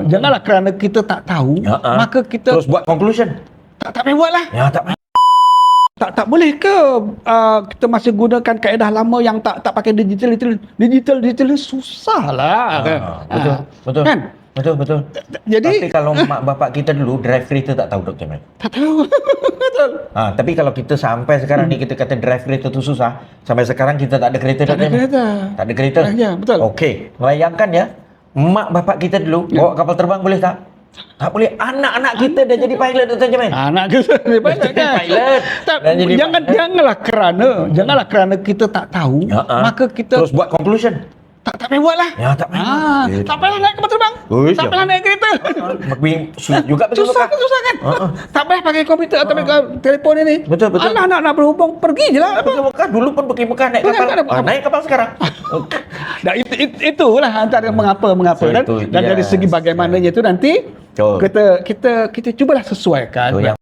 Janganlah kerana kita tak tahu, maka kita terus buat conclusion. tak payah buat lah. Ya, tak payah. Tak boleh ke kita masih gunakan kaedah lama yang tak pakai digital ni susah lah. Betul. Kan? Betul. Jadi Tapi kalau mak bapak kita dulu drive kereta tak tahu, Dr. Mel. tak tahu. Betul. Tapi kalau kita sampai sekarang ni kita kata drive kereta tu susah, sampai sekarang kita tak ada kereta. Tak ada kereta. Tak ada kereta. Ya, betul. Okey, bayangkan ya, mak bapak kita dulu bawa kapal terbang boleh tak? Tak boleh. Anak-anak kita dah jadi pilot, Dr. Jamin. Anak kita jadi pilot kan? Pilot. Janganlah kerana kita tak tahu, maka kita terus buat conclusion. tak payah buat lah. Ya, tak payah. Tak payah naik kapal terbang. Tak payah naik kereta. Sulit juga pergi Susah kan? Tak payah pakai komputer atau pakai telefon ini. Betul. Alah nak berhubung, pergi je lah. Pergi Mekah. Dulu pun pergi Mekah naik kapal. Naik kapal sekarang. Nah, itulah antara mengapa So, dan dari segi bagaimananya itu nanti kita cubalah sesuaikan.